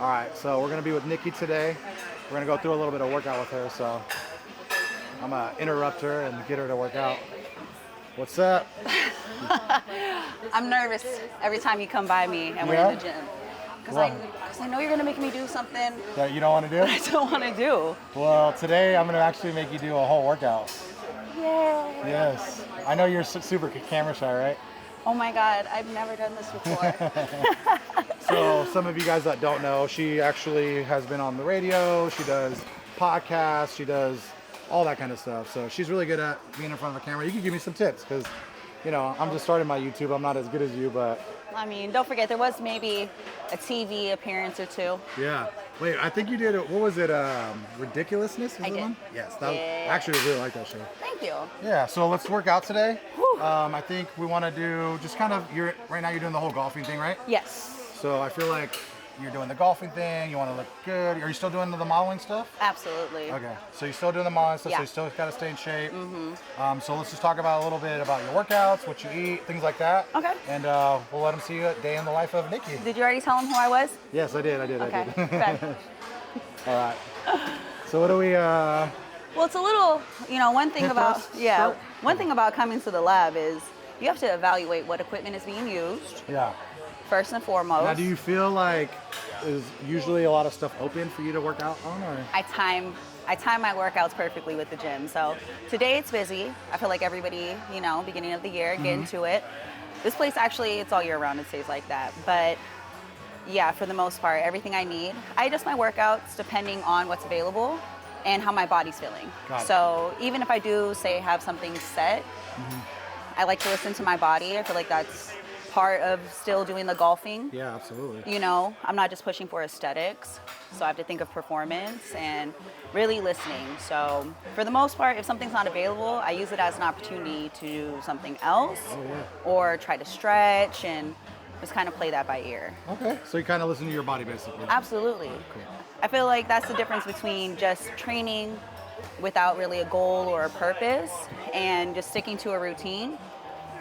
All right, so we're gonna be with Nikki today. We're gonna go through a little bit of workout with her, so I'm gonna interrupt her and get her to work out. What's up? I'm nervous every time you come by me and we're in the gym. Because I know you're gonna make me do something that you don't want to do? I don't want to do. Well, today I'm gonna actually make you do a whole workout. Yay. Yes. I know you're super camera shy, right? Oh my God, I've never done this before. So some of you guys that don't know, she actually has been on the radio, she does podcasts, she does all that kind of stuff. So she's really good at being in front of a camera. You can give me some tips because, you know, I'm just starting my YouTube. I'm not as good as you, but. I mean, don't forget, there was maybe a TV appearance or two. Yeah. Wait, I think you did, what was it, Ridiculousness? I did. One? Yes, that actually I really like that show. Thank you. Yeah, so let's work out today. I think we want to do just kind of, right now you're doing the whole golfing thing, right? Yes. So I feel like you're doing the golfing thing, you want to look good. Are you still doing the modeling stuff? Absolutely. Okay, so you're still doing the modeling stuff, so you still got to stay in shape. So let's just talk about a little bit about your workouts, what you eat, things like that. Okay. And we'll let them see a day in the life of Nikki. Did you already tell them who I was? Yes, I did. Okay. Good. All right. So what do we... Well, it's a little, you know, one thing about, one thing about coming to the lab is you have to evaluate what equipment is being used. Yeah. First and foremost. Now, do you feel like is usually a lot of stuff open for you to work out on, or? I time my workouts perfectly with the gym. So today it's busy. I feel like everybody, you know, beginning of the year, get into it. This place actually, it's all year round. It stays like that. But yeah, for the most part, everything I need. I adjust my workouts depending on what's available and how my body's feeling. So even if I do say have something set, I like to listen to my body. I feel like that's part of still doing the golfing. Yeah, absolutely. You know, I'm not just pushing for aesthetics, so I have to think of performance and really listening. So for the most part, if something's not available, I use it as an opportunity to do something else or try to stretch and just kind of play that by ear. Okay, so you kind of listen to your body basically. Absolutely. Cool. I feel like that's the difference between just training without really a goal or a purpose and just sticking to a routine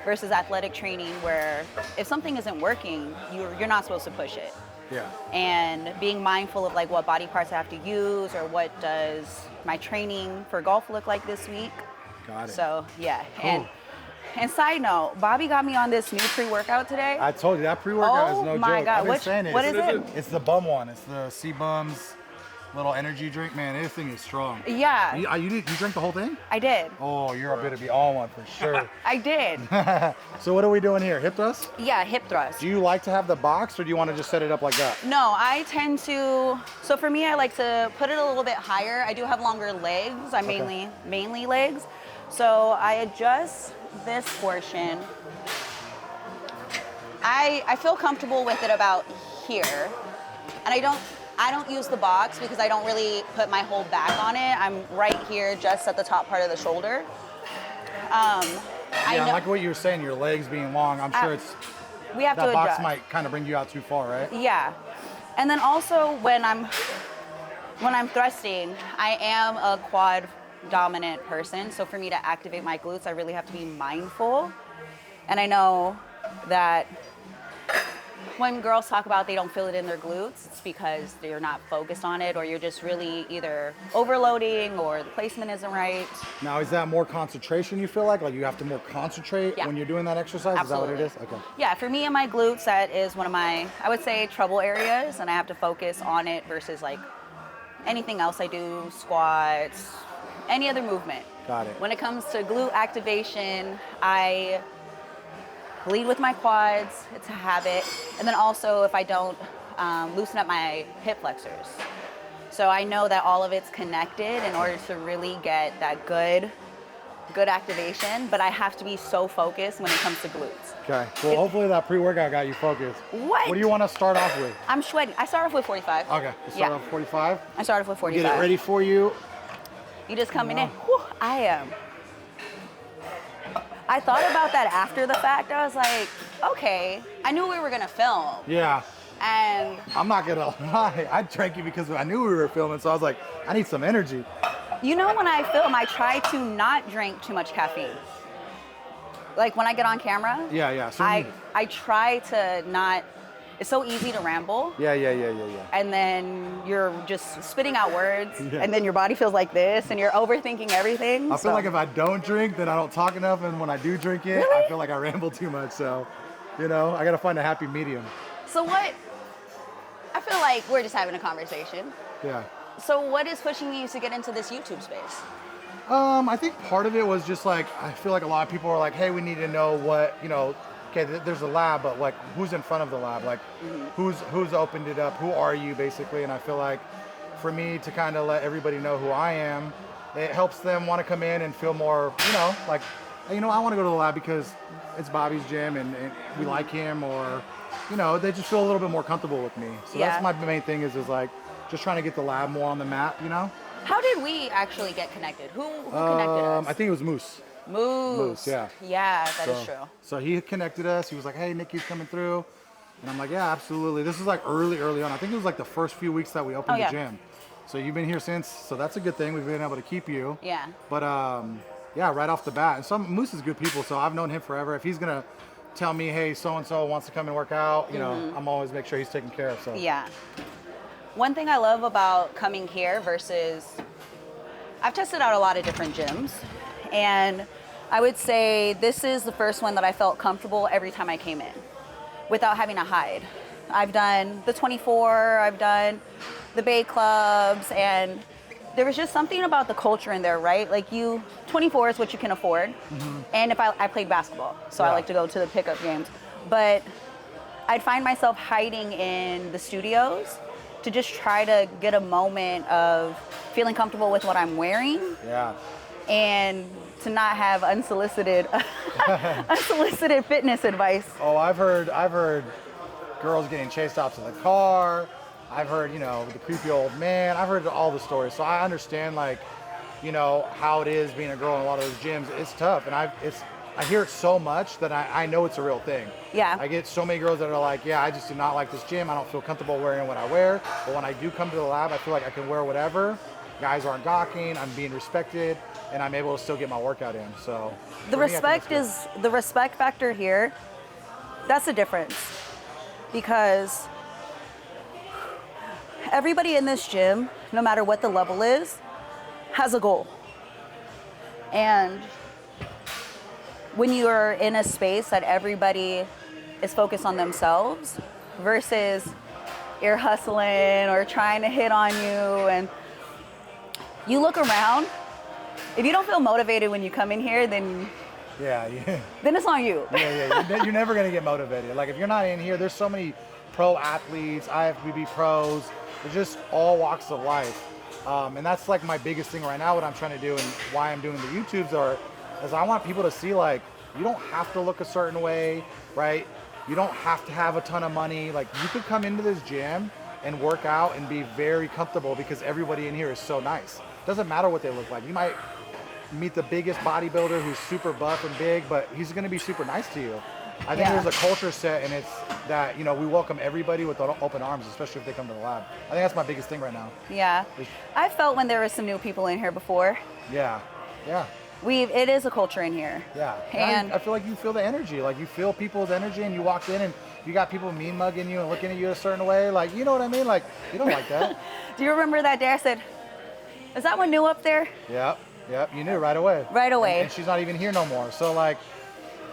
versus athletic training where if something isn't working, you're not supposed to push it. Yeah. And being mindful of like what body parts I have to use or what does my training for golf look like this week. Got it. So yeah. Cool. And side note, Bobby got me on this new pre-workout today. I told you that pre-workout is no joke. Oh my God, what is it? It's the bum one. It's the Sea Bums little energy drink. Man, this thing is strong. Yeah. You drank the whole thing? I did. Oh, you're a bit of be on one for sure. I did. So what are we doing here? Hip thrust? Yeah, hip thrust. Do you like to have the box or do you want to just set it up like that? No, I tend to, so for me, I like to put it a little bit higher. I do have longer legs. I'm mainly legs. So I adjust this portion. I feel comfortable with it about here. And I don't use the box because I don't really put my whole back on it. I'm right here just at the top part of the shoulder. I like what you were saying, your legs being long. I'm sure we have that to box adjust. might kind of bring you out too far, right? Yeah. And then also when I'm thrusting, I am a quad dominant person. So for me to activate my glutes, I really have to be mindful. And I know that when girls talk about they don't feel it in their glutes, it's because they're not focused on it or you're just really either overloading or the placement isn't right. Now, is that more concentration you feel like? Like you have to more concentrate when you're doing that exercise? Absolutely. Is that what it is? Okay. Yeah, for me and my glutes, that is one of my, I would say, trouble areas, and I have to focus on it versus like anything else I do, squats, any other movement. Got it. When it comes to glute activation, I lead with my quads, it's a habit. And then also if I don't loosen up my hip flexors. So I know that all of it's connected in order to really get that good activation, but I have to be so focused when it comes to glutes. Okay, well hopefully that pre-workout got you focused. What? What do you want to start off with? I'm sweating. I start off with 45. Okay, you start off with 45? I start off with 45. Get it ready for you. You just coming in. Whew, I am. I thought about that after the fact. I was like, okay, I knew we were gonna film. Yeah. And I'm not gonna lie, I drank it because I knew we were filming, so I was like, I need some energy. You know, when I film, I try to not drink too much caffeine. Like when I get on camera, Yeah. So I try to not it's so easy to ramble. Yeah. And then you're just spitting out words, Yeah. and then your body feels like this, and you're overthinking everything. I feel like if I don't drink, then I don't talk enough, and when I do drink it, Really? I feel like I ramble too much. So, you know, I gotta find a happy medium. So what? I feel like we're just having a conversation. Yeah. So what is pushing you to get into this YouTube space? I think part of it was just like, I feel like a lot of people are like, hey, we need to know what, you know, okay, there's a lab, but like, who's in front of the lab? Like, who's opened it up? Who are you, basically? And I feel like for me to kind of let everybody know who I am, it helps them want to come in and feel more, you know, like, you know, I want to go to the lab because it's Bobby's gym and we like him, or, you know, they just feel a little bit more comfortable with me. So Yeah. that's my main thing is like, just trying to get the lab more on the map, you know? How did we actually get connected? Who connected us? I think it was Moose. Moose. Yeah. Yeah, that is true. So he connected us. He was like, hey, Nikki's coming through. And I'm like, yeah, absolutely. This is like early on. I think it was like the first few weeks that we opened the gym. So you've been here since, so that's a good thing. We've been able to keep you. Yeah. But yeah, right off the bat. And Moose is good people, so I've known him forever. If he's going to tell me, hey, so-and-so wants to come and work out, you know, I'm always make sure he's taken care of. So Yeah. One thing I love about coming here versus, I've tested out a lot of different gyms, and I would say this is the first one that I felt comfortable every time I came in without having to hide. I've done the 24, I've done the Bay Clubs, and there was just something about the culture in there, right? Like 24 is what you can afford. And if I played basketball, so I like to go to the pickup games. But I'd find myself hiding in the studios to just try to get a moment of feeling comfortable with what I'm wearing. Yeah. And to not have unsolicited fitness advice. Oh, I've heard girls getting chased out to the car. I've heard, you know, the creepy old man. I've heard all the stories. So I understand, like, you know, how it is being a girl in a lot of those gyms. It's tough. And I hear it so much that I know it's a real thing. Yeah. I get so many girls that are like, yeah, I just do not like this gym. I don't feel comfortable wearing what I wear. But when I do come to the lab, I feel like I can wear whatever. Guys aren't gawking. I'm being respected. And I'm able to still get my workout in. So The respect factor here, that's the difference. Because everybody in this gym, no matter what the level is, has a goal. And when you're in a space that everybody is focused on themselves versus you're hustling or trying to hit on you, and you look around, if you don't feel motivated when you come in here, then then it's on you. You're never gonna get motivated. Like if you're not in here, there's so many pro athletes, IFBB pros. They're just all walks of life, and that's like my biggest thing right now. What I'm trying to do and why I'm doing the YouTubes is I want people to see, like, you don't have to look a certain way, right? You don't have to have a ton of money. Like, you could come into this gym and work out and be very comfortable because everybody in here is so nice. Doesn't matter what they look like. You might meet the biggest bodybuilder who's super buff and big, but he's gonna be super nice to you. I think there's a culture set, and it's that, you know, we welcome everybody with open arms, especially if they come to the lab. I think that's my biggest thing right now. Yeah. I felt when there were some new people in here before. Yeah. It is a culture in here. Yeah. And I feel like you feel the energy. Like, you feel people's energy, and you walked in and you got people mean mugging you and looking at you a certain way. Like, you know what I mean? Like, you don't like that. Do you remember that day I said, is that one new up there? Yep. You knew right away. Right away. And she's not even here no more. So, like,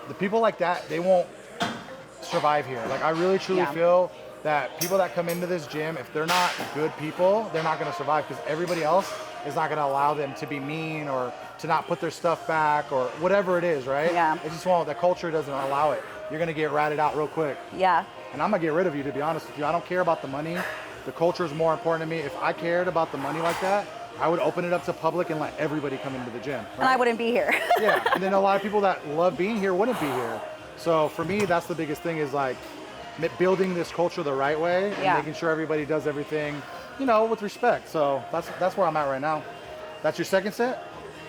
the people like that, they won't survive here. Like, I really truly feel that people that come into this gym, if they're not good people, they're not going to survive, because everybody else is not going to allow them to be mean or to not put their stuff back or whatever it is, right? Yeah. It just won't. The culture doesn't allow it. You're going to get ratted out real quick. Yeah. And I'm going to get rid of you, to be honest with you. I don't care about the money. The culture is more important to me. If I cared about the money like that, I would open it up to public and let everybody come into the gym. Right? And I wouldn't be here. Yeah, and then a lot of people that love being here wouldn't be here. So for me, that's the biggest thing, is like building this culture the right way and making sure everybody does everything, you know, with respect. So that's where I'm at right now. That's your second set?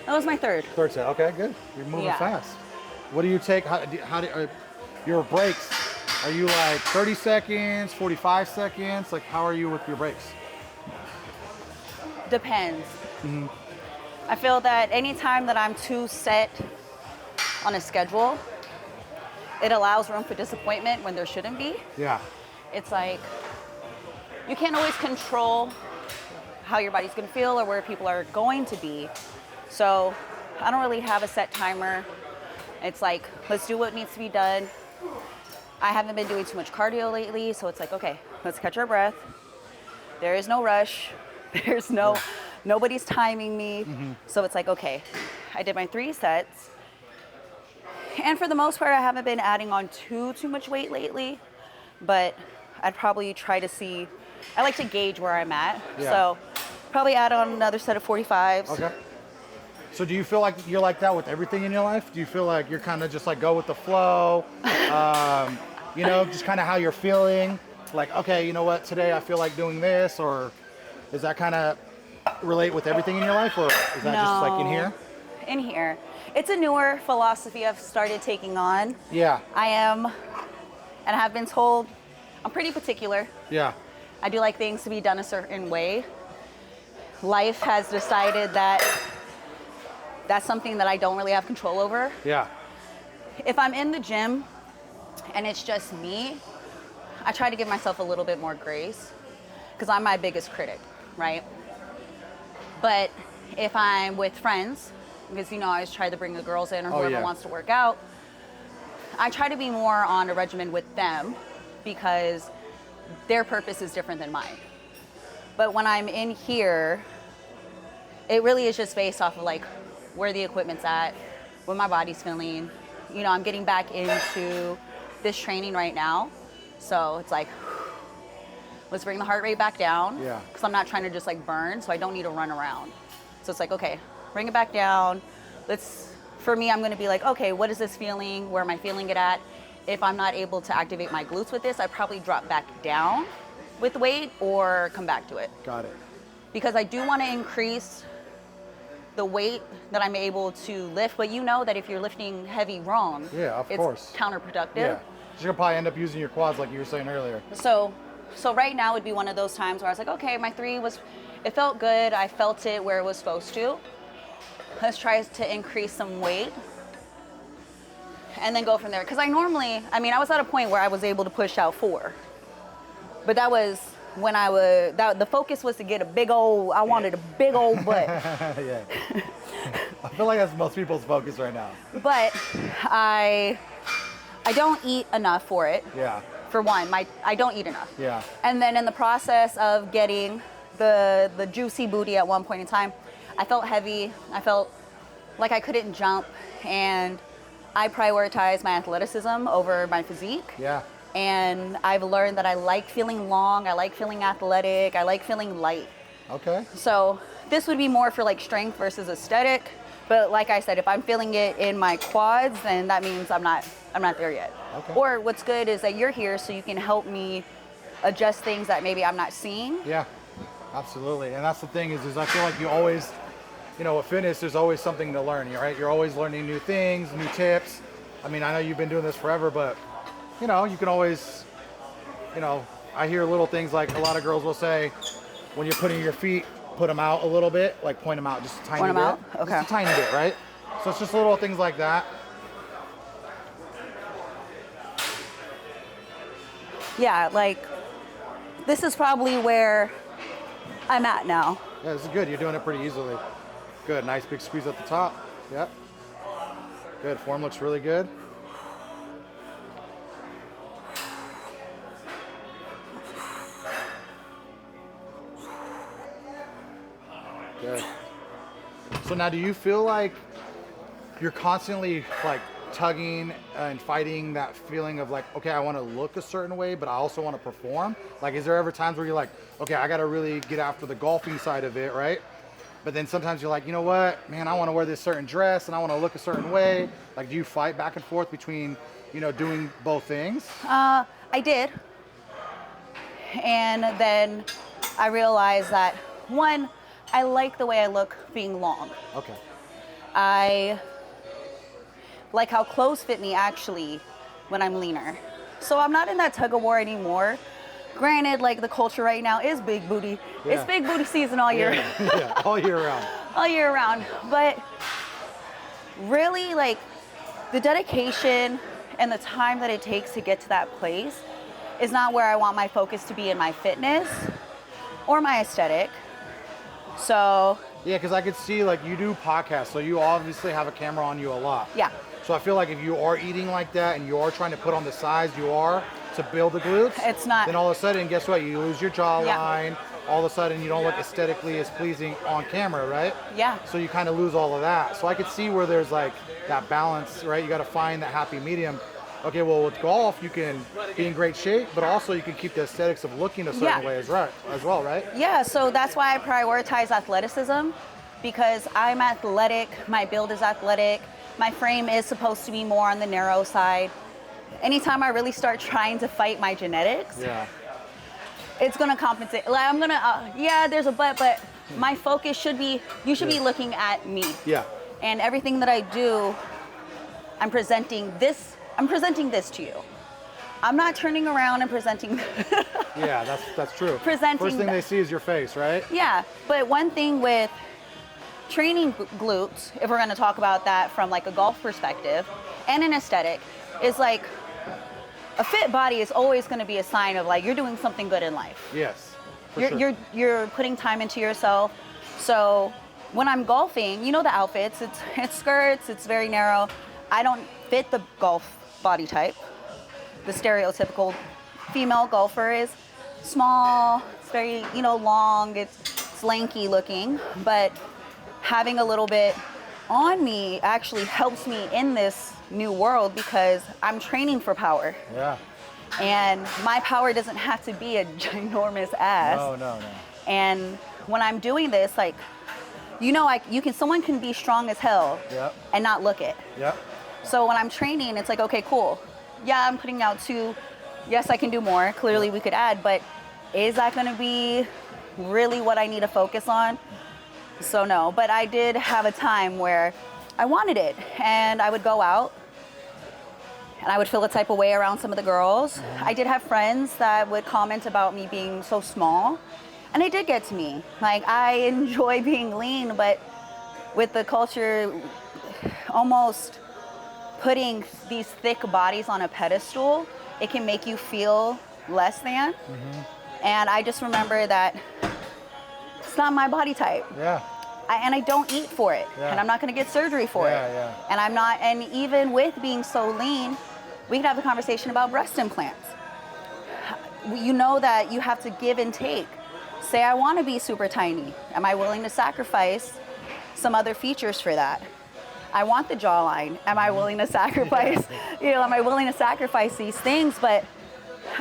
That was my third. Third set, okay, good. You're moving fast. What do you take? How do your breaks? Are you like 30 seconds, 45 seconds? Like, how are you with your breaks? Depends. I feel that anytime that I'm too set on a schedule, it allows room for disappointment when there shouldn't be. Yeah. it's like you can't always control how your body's gonna feel or where people are going to be. So I don't really have a set timer. It's like, let's do what needs to be done. I haven't been doing too much cardio lately, so it's like, okay, let's catch our breath. There is no rush. There's nobody's timing me. So it's like, okay, I did my 3 sets. And for the most part, I haven't been adding on too much weight lately, but I'd probably try to see, I like to gauge where I'm at. Yeah. So probably add on another set of 45s. Okay. So do you feel like you're like that with everything in your life? Do you feel like you're kind of just like go with the flow? You know, just kind of how you're feeling? Like, okay, you know what, today I feel like doing this, or does that kind of relate with everything in your life, or is that just like in here? In here. It's a newer philosophy I've started taking on. Yeah. I am, and have been told, I'm pretty particular. Yeah. I do like things to be done a certain way. Life has decided that that's something that I don't really have control over. Yeah. If I'm in the gym and it's just me, I try to give myself a little bit more grace because I'm my biggest critic, right? But if I'm with friends, because I always try to bring the girls in or whoever wants to work out, I try to be more on a regimen with them because their purpose is different than mine. But when I'm in here, it really is just based off of like where the equipment's at, what my body's feeling. I'm getting back into this training right now. So it's like, let's bring the heart rate back down. Yeah. Because I'm not trying to just like burn, so I don't need to run around. So it's like, okay, bring it back down. For me, I'm gonna be like, okay, what is this feeling? Where am I feeling it at? If I'm not able to activate my glutes with this, I probably drop back down with weight or come back to it. Got it. Because I do wanna increase the weight that I'm able to lift, but you know that if you're lifting heavy wrong, of course, it's counterproductive. Yeah. You're gonna probably end up using your quads like you were saying earlier. So right now would be one of those times where I was like, okay, my 3 it felt good. I felt it where it was supposed to. Let's try to increase some weight and then go from there. Because I was at a point where I was able to push out 4, but that was when the focus was to get I wanted a big old butt. Yeah. I feel like that's most people's focus right now. But I don't eat enough for it. Yeah. For one, I don't eat enough. Yeah. And then in the process of getting the juicy booty at one point in time, I felt heavy. I felt like I couldn't jump, and I prioritized my athleticism over my physique. Yeah. And I've learned that I like feeling long, I like feeling athletic, I like feeling light. Okay. So this would be more for like strength versus aesthetic. But like I said, if I'm feeling it in my quads, then that means I'm not there yet. Okay. Or what's good is that you're here so you can help me adjust things that maybe I'm not seeing. Yeah, absolutely. And that's the thing is I feel like you always, with fitness, there's always something to learn, right? You're always learning new things, new tips. I mean, I know you've been doing this forever, but you can always, I hear little things like a lot of girls will say, when you're putting your feet, put them out a little bit, like point them out just a tiny bit. Point them out? Okay. Just a tiny bit, right? So it's just little things like that. Yeah, like this is probably where I'm at now. Yeah, this is good. You're doing it pretty easily. Good. Nice big squeeze at the top. Yep. Good. Form looks really good. Good. So now do you feel like you're constantly like tugging and fighting that feeling of like, okay, I want to look a certain way, but I also want to perform? Like, is there ever times where you're like, okay, I got to really get after the golfing side of it, right? But then sometimes you're like, you know what, man, I want to wear this certain dress and I want to look a certain way. Like, do you fight back and forth between, doing both things? I did. And then I realized that, one, I like the way I look being long. Okay. I like how clothes fit me actually when I'm leaner. So I'm not in that tug of war anymore. Granted, like the culture right now is big booty. Yeah. It's big booty season all year. Yeah, all year round. All year round. But really, like the dedication and the time that it takes to get to that place is not where I want my focus to be in my fitness or my aesthetic. So Yeah, because I could see like you do podcasts, so you obviously have a camera on you a lot. yeah, So I feel like if you are eating like that and you are trying to put on the size you are to build the glutes, it's not. then all of a sudden, guess what? You lose your jawline. All of a sudden, you don't look aesthetically as pleasing on camera, right? Yeah. So you kind of lose all of that. So I could see where there's like that balance, right? You got to find that happy medium. Okay, well with golf, you can be in great shape, but also you can keep the aesthetics of looking a certain way as well, right? Yeah, so that's why I prioritize athleticism, because I'm athletic, my build is athletic, my frame is supposed to be more on the narrow side. Anytime I really start trying to fight my genetics, it's gonna compensate. Like I'm gonna, yeah, there's a but my focus should be, you should be looking at me. Yeah. And everything that I do, I'm presenting this to you. I'm not turning around and presenting. Yeah, that's true. Presenting First thing they see is your face, right? Yeah, but one thing with training glutes, if we're gonna talk about that from like a golf perspective and an aesthetic, is like a fit body is always gonna be a sign of like you're doing something good in life. Yes. You're putting time into yourself. So when I'm golfing, you know the outfits, it's skirts, it's very narrow. I don't fit the golf body type. The stereotypical female golfer is small, it's very, long, it's lanky looking, but having a little bit on me actually helps me in this new world because I'm training for power. Yeah. And my power doesn't have to be a ginormous ass. No. And when I'm doing this, like, someone can be strong as hell and not look it. Yep. So when I'm training, it's like, okay, cool. Yeah, I'm putting out 2. Yes, I can do more. Clearly we could add, but is that gonna be really what I need to focus on? So no, but I did have a time where I wanted it and I would go out and I would feel a type of way around some of the girls. I did have friends that would comment about me being so small, and it did get to me. Like, I enjoy being lean, but with the culture almost putting these thick bodies on a pedestal, it can make you feel less than. And I just remember that it's not my body type. Yeah. And I don't eat for it, and I'm not going to get surgery for it. Yeah. And I'm not, and even with being so lean, we could have a conversation about breast implants. You know that you have to give and take. Say I want to be super tiny. Am I willing to sacrifice some other features for that? I want the jawline. Am I willing to sacrifice, am I willing to sacrifice these things? But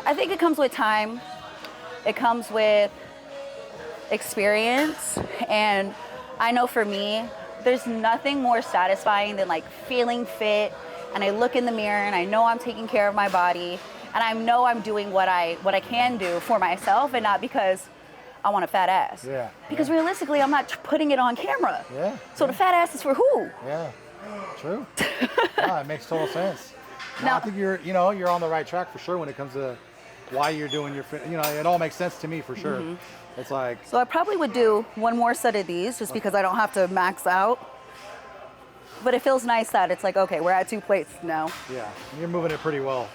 I think it comes with time. It comes with experience. And I know for me, there's nothing more satisfying than like feeling fit, and I look in the mirror and I know I'm taking care of my body, and I know I'm doing what I can do for myself, and not because I want a fat ass. Yeah. Because realistically, I'm not putting it on camera. Yeah. So the fat ass is for who? Yeah. True. Yeah, it makes total sense. No, Now- I think you're on the right track for sure when it comes to why you're doing your fit. It all makes sense to me for sure. It's like, So I probably would do one more set of these just because I don't have to max out. But it feels nice that it's like, okay, we're at 2 plates now. yeah, you're moving it pretty well.